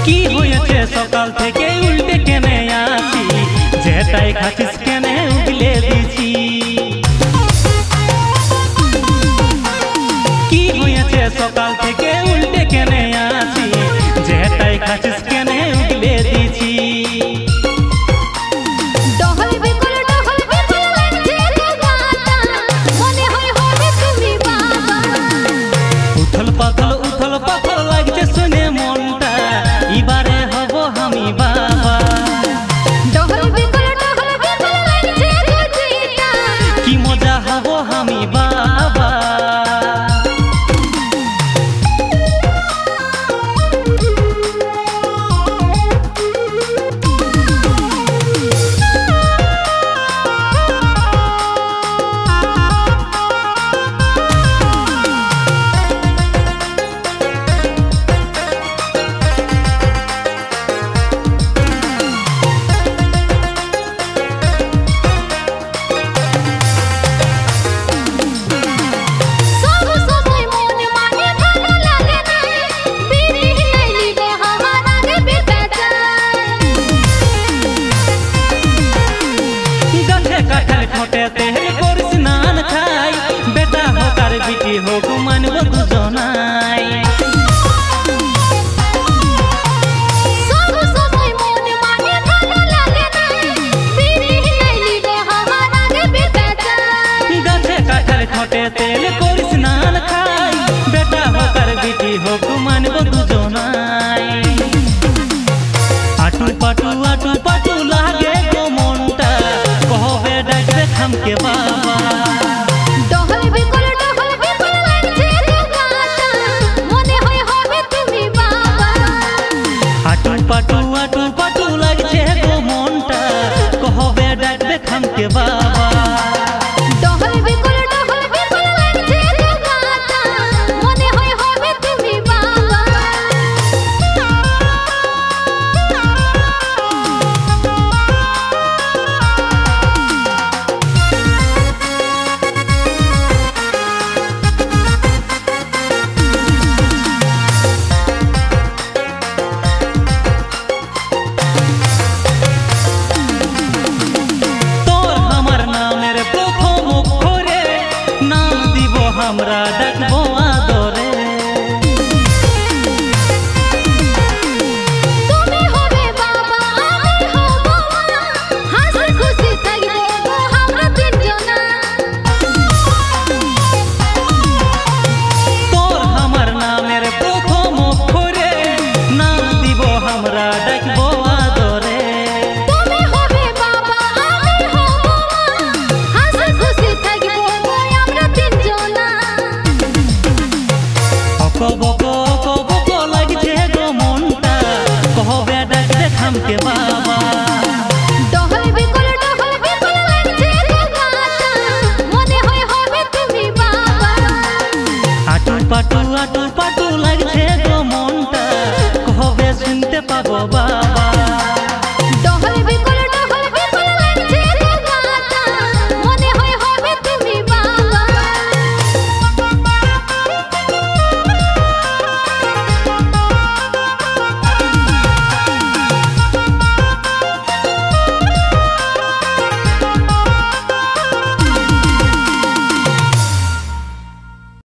কি হয়েছে সকাল থেকে উল্টে কেনে আছি, যেটাই খাচ্ছিস কেনে উগলে দিছি। কি হয়েছে সকাল থেকে উল্টে কেনে আছি, যেটাই খাচ্ছিস কেনে উগলে দিছি। উথল পাথল লাগছে শুনে মনটা, এবারে হব আমি বাবা। কি মজা হব আমি বাবা। হোক মানব দুজনাই, গাছে কাঠাল খটে তেল করি স্নান খাই, বেটা হোক আর বিটি হোক মানব দুজনাই। আটু পাটু লাগে গো মনটা, কবে ডাকবে খামকে বাবা। পাটু লাগছে গো মনটা, কবে ডাকবে খামকে বাবা। আমরা ডাকবো আদরে, তুমি হবে বাবা আমি হব মা, হাসি খুশি থাকবো আমরা তিনজনা। তোর আমার নামের প্রথম অক্ষরে নাম দিব আমরা ডাকবো আদরে। তুমি হবে বাবা আমি হব মা, হাসি খুশি থাকবো আমরা তিনজনা। কবক লাগছে গো মনটা, কবে ডাকবে খামকে বাবা। ডহল বিকল লাগছে গো গাটা, মনে হয় হবে তুমি বাবা। আটু পাটু লাগছে গো মনটা, কবে শুনতে পাবো বাবা।